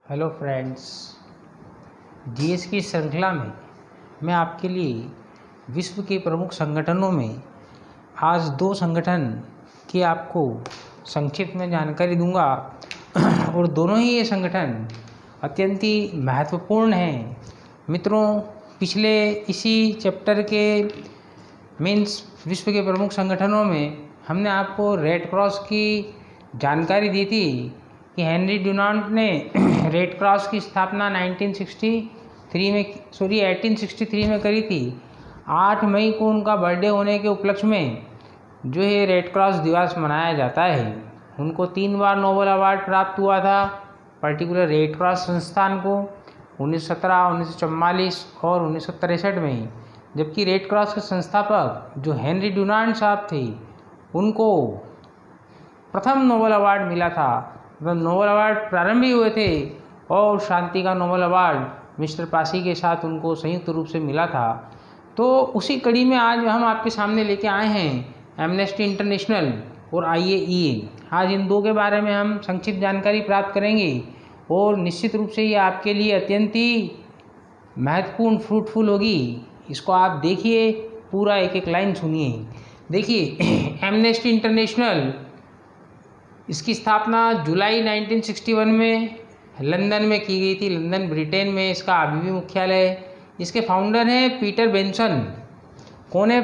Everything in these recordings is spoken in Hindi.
हेलो फ्रेंड्स, जीएस की श्रृंखला में मैं आपके लिए विश्व के प्रमुख संगठनों में आज दो संगठन की आपको संक्षिप्त में जानकारी दूंगा और दोनों ही ये संगठन अत्यंत ही महत्वपूर्ण हैं। मित्रों, पिछले इसी चैप्टर के मीन्स विश्व के प्रमुख संगठनों में हमने आपको रेड क्रॉस की जानकारी दी थी कि हेनरी डुनांट ने रेड क्रॉस की स्थापना 1863 में करी थी। 8 मई को उनका बर्थडे होने के उपलक्ष्य में जो है रेड क्रॉस दिवस मनाया जाता है। उनको 3 बार नोबेल अवार्ड प्राप्त हुआ था पर्टिकुलर रेड क्रॉस संस्थान को, 1917, 1944 और 1963 में। जबकि रेड क्रॉस के संस्थापक जो हेनरी डुनांट साहब थे उनको प्रथम नोबेल अवार्ड मिला था। मतलब नोबेल अवार्ड प्रारंभ ही हुए थे और शांति का नोबेल अवार्ड मिस्टर पासी के साथ उनको संयुक्त रूप से मिला था। तो उसी कड़ी में आज हम आपके सामने लेके आए हैं एमनेस्टी इंटरनेशनल और IAEA। आज इन दो के बारे में हम संक्षिप्त जानकारी प्राप्त करेंगे और निश्चित रूप से ये आपके लिए अत्यंत ही महत्वपूर्ण फ्रूटफुल होगी। इसको आप देखिए, पूरा एक एक लाइन सुनिए। देखिए, एमनेस्टी इंटरनेशनल इसकी स्थापना जुलाई 1961 में लंदन में की गई थी। लंदन ब्रिटेन में इसका अभी भी मुख्यालय है। इसके फाउंडर हैं पीटर बेंसन। कौन है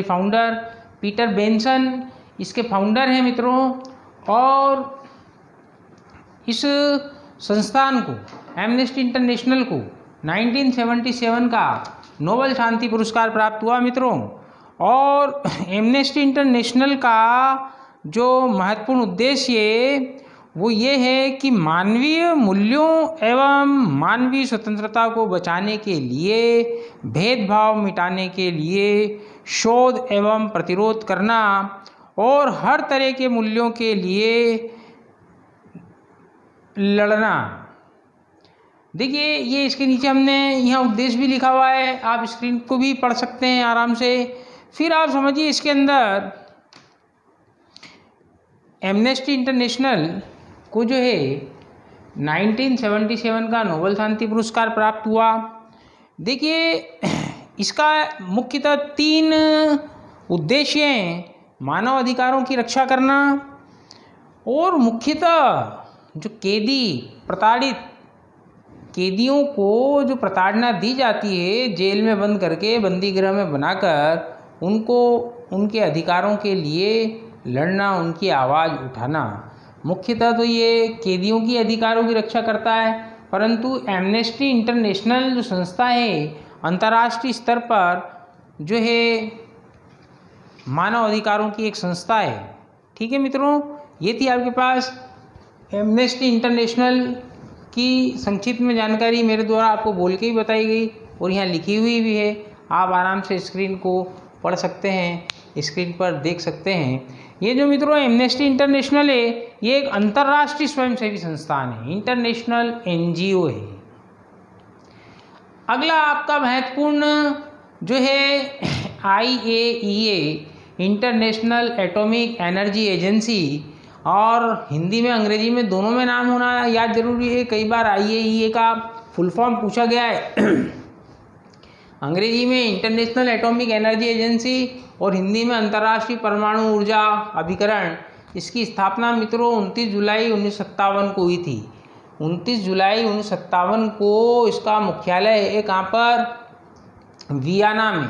फाउंडर? पीटर बेंसन इसके फाउंडर हैं मित्रों। और इस संस्थान को, एमनेस्टी इंटरनेशनल को 1977 का नोबेल शांति पुरस्कार प्राप्त हुआ मित्रों। और एमनेस्टी इंटरनेशनल का जो महत्वपूर्ण उद्देश्य वो ये है कि मानवीय मूल्यों एवं मानवीय स्वतंत्रता को बचाने के लिए, भेदभाव मिटाने के लिए शोध एवं प्रतिरोध करना और हर तरह के मूल्यों के लिए लड़ना। देखिए, ये इसके नीचे हमने यहाँ उद्देश्य भी लिखा हुआ है, आप स्क्रीन को भी पढ़ सकते हैं आराम से। फिर आप समझिए, इसके अंदर एमनेस्टी इंटरनेशनल को जो है 1977 का नोबेल शांति पुरस्कार प्राप्त हुआ। देखिए, इसका मुख्यतः 3 उद्देश्य हैं: मानव अधिकारों की रक्षा करना और मुख्यतः जो प्रताड़ित कैदियों को जो प्रताड़ना दी जाती है जेल में बंद करके, बंदी गृह में बनाकर, उनको उनके अधिकारों के लिए लड़ना, उनकी आवाज़ उठाना। मुख्यतः तो ये कैदियों की अधिकारों की रक्षा करता है, परंतु एमनेस्टी इंटरनेशनल जो संस्था है अंतर्राष्ट्रीय स्तर पर जो है मानव अधिकारों की एक संस्था है। ठीक है मित्रों, ये थी आपके पास एमनेस्टी इंटरनेशनल की संक्षिप्त में जानकारी मेरे द्वारा आपको बोल के ही बताई गई और यहाँ लिखी हुई भी है। आप आराम से स्क्रीन को पढ़ सकते हैं, स्क्रीन पर देख सकते हैं। ये जो मित्रों एमनेस्टी इंटरनेशनल है, ये एक अंतर्राष्ट्रीय स्वयंसेवी संस्थान है, इंटरनेशनल NGO है। अगला आपका महत्वपूर्ण जो है IAEA, international atomic energy agency, और हिंदी में अंग्रेजी में दोनों में नाम होना याद जरूरी है। कई बार IAEA का फुल फॉर्म पूछा गया है अंग्रेजी में इंटरनेशनल एटॉमिक एनर्जी एजेंसी और हिंदी में अंतर्राष्ट्रीय परमाणु ऊर्जा अभिकरण। इसकी स्थापना मित्रों 29 जुलाई 1957 को हुई थी। 29 जुलाई 1957 को इसका मुख्यालय है कहाँ पर? वियना में।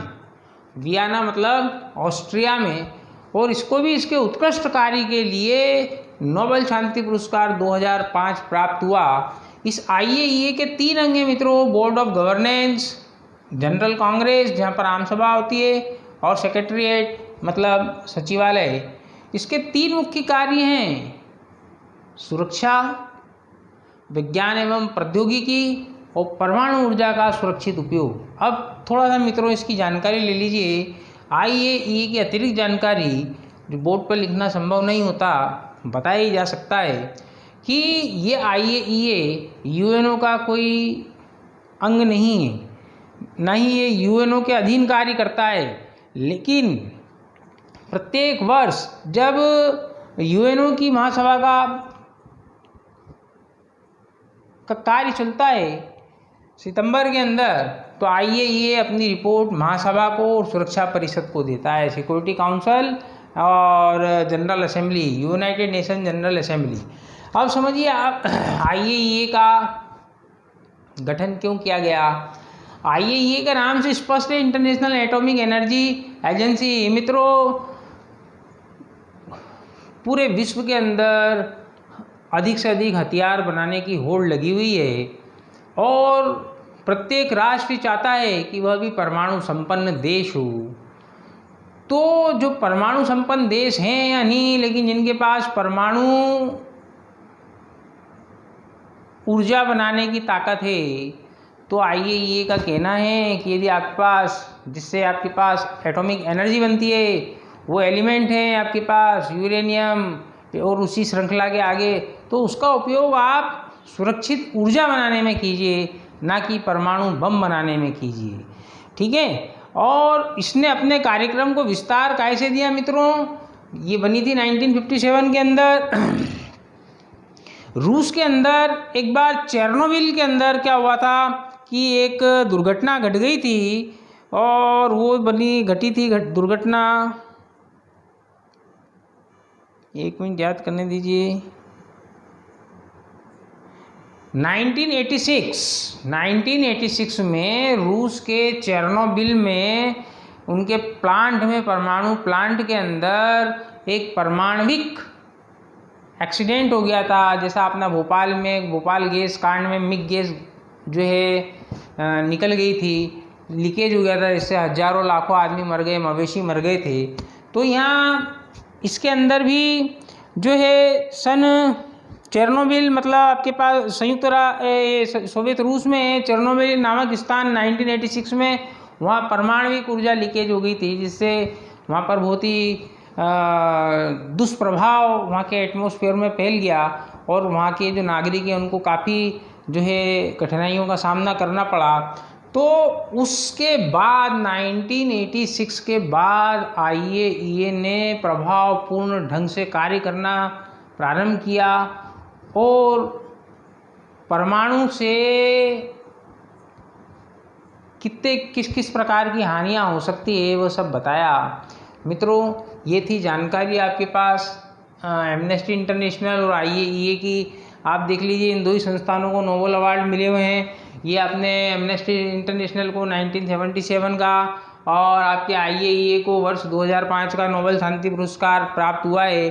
वियना मतलब ऑस्ट्रिया में। और इसको भी इसके उत्कृष्ट कार्य के लिए नोबेल शांति पुरस्कार 2005 प्राप्त हुआ। इस IAEA के 3 अंग हैं मित्रों: board of governance, general Congress जहाँ पर आम सभा होती है, और सेक्रेटरीट मतलब सचिवालय। इसके 3 मुख्य कार्य हैं: सुरक्षा, विज्ञान एवं प्रौद्योगिकी और परमाणु ऊर्जा का सुरक्षित उपयोग। अब थोड़ा सा मित्रों इसकी जानकारी ले लीजिए। IAEA की अतिरिक्त जानकारी जो बोर्ड पर लिखना संभव नहीं होता, बताया जा सकता है कि ये IAEA UNO का कोई अंग नहीं है, ना ही ये UNO के अधीन कार्य करता है। लेकिन प्रत्येक वर्ष जब UNO की महासभा का का कार्य चलता है सितंबर के अंदर, तो IAEA अपनी रिपोर्ट महासभा को और सुरक्षा परिषद को देता है, सिक्योरिटी काउंसिल और general assembly, United nation general assembly. अब समझिए आप IAEA का गठन क्यों किया गया। IAEA का नाम से स्पष्ट है, इंटरनेशनल एटॉमिक एनर्जी एजेंसी। मित्रों, पूरे विश्व के अंदर अधिक से अधिक हथियार बनाने की होड़ लगी हुई है और प्रत्येक राष्ट्र चाहता है कि वह भी परमाणु संपन्न देश हो। तो जो परमाणु संपन्न देश हैं या नहीं, लेकिन जिनके पास परमाणु ऊर्जा बनाने की ताकत है, तो IAEA का कहना है कि यदि आपके पास, जिससे आपके पास एटॉमिक एनर्जी बनती है, वो एलिमेंट है आपके पास यूरेनियम और उसी श्रृंखला के आगे, तो उसका उपयोग आप सुरक्षित ऊर्जा बनाने में कीजिए, ना कि परमाणु बम बनाने में कीजिए। ठीक है। और इसने अपने कार्यक्रम को विस्तार कैसे दिया मित्रों, ये बनी थी 1957 के अंदर। रूस के अंदर एक बार चेरनोबिल के अंदर क्या हुआ था कि एक दुर्घटना घट गई थी, और वो घटी थी दुर्घटना, एक मिनट याद करने दीजिए, 1986 में रूस के चेरनोबिल में, उनके प्लांट में, परमाणु प्लांट के अंदर एक परमाणविक एक्सीडेंट हो गया था। जैसा अपना भोपाल में, भोपाल गैस कांड में मिग गैस जो है निकल गई थी, लीकेज हो गया था, इससे हजारों लाखों आदमी मर गए, मवेशी मर गए थे। तो यहाँ इसके अंदर भी जो है सन चेरनोबिल, मतलब आपके पास सोवियत रूस में चेरनोबिल नामक स्थान 1986 में वहाँ परमाणविक ऊर्जा लीकेज हो गई थी, जिससे वहाँ पर बहुत ही दुष्प्रभाव वहाँ के एटमॉस्फेयर में फैल गया और वहाँ के जो नागरिक हैं उनको काफ़ी जो है कठिनाइयों का सामना करना पड़ा। तो उसके बाद 1986 के बाद IAEA ने प्रभावपूर्ण ढंग से कार्य करना प्रारंभ किया और परमाणु से किस किस प्रकार की हानियां हो सकती है वो सब बताया। मित्रों, ये थी जानकारी आपके पास एमनेस्टी इंटरनेशनल और IAEA की। आप देख लीजिए, इन दो ही संस्थानों को नोबेल अवार्ड मिले हुए हैं। ये आपने एमनेस्टी इंटरनेशनल को 1977 का और आपके IAEA को वर्ष 2005 का नोबेल शांति पुरस्कार प्राप्त हुआ है।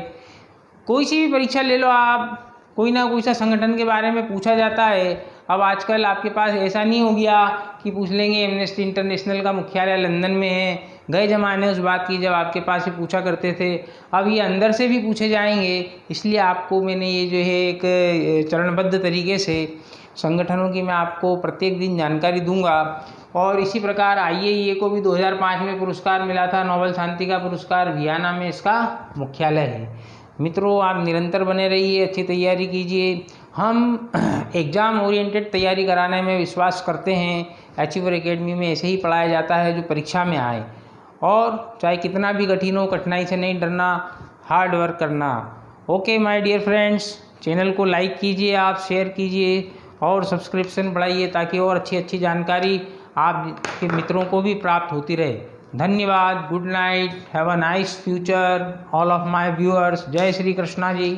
कोई सी भी परीक्षा ले लो आप, कोई ना कोई सा संगठन के बारे में पूछा जाता है। अब आजकल आपके पास ऐसा नहीं हो गया कि पूछ लेंगे एमनेस्टी इंटरनेशनल का मुख्यालय लंदन में है। गए जमाने उस बात की जब आपके पास ही पूछा करते थे, अब ये अंदर से भी पूछे जाएंगे। इसलिए आपको मैंने ये जो है एक चरणबद्ध तरीके से संगठनों की मैं आपको प्रत्येक दिन जानकारी दूंगा। और इसी प्रकार IAEA को भी 2005 में पुरस्कार मिला था, नोबेल शांति का पुरस्कार, वियना में इसका मुख्यालय है। मित्रों, आप निरंतर बने रहिए, अच्छी तैयारी कीजिए। हम एग्ज़ाम ओरिएंटेड तैयारी कराने में विश्वास करते हैं। अचीवर एकेडमी में ऐसे ही पढ़ाया जाता है जो परीक्षा में आए, और चाहे कितना भी कठिन हो, कठिनाई से नहीं डरना, हार्ड वर्क करना। Okay my dear friends, channel को लाइक कीजिए, आप शेयर कीजिए और सब्सक्रिप्शन बढ़ाइए ताकि और अच्छी अच्छी जानकारी आपके मित्रों को भी प्राप्त होती रहे। धन्यवाद। Good night. Have a nice future all of my viewers. जय श्री कृष्णा जी।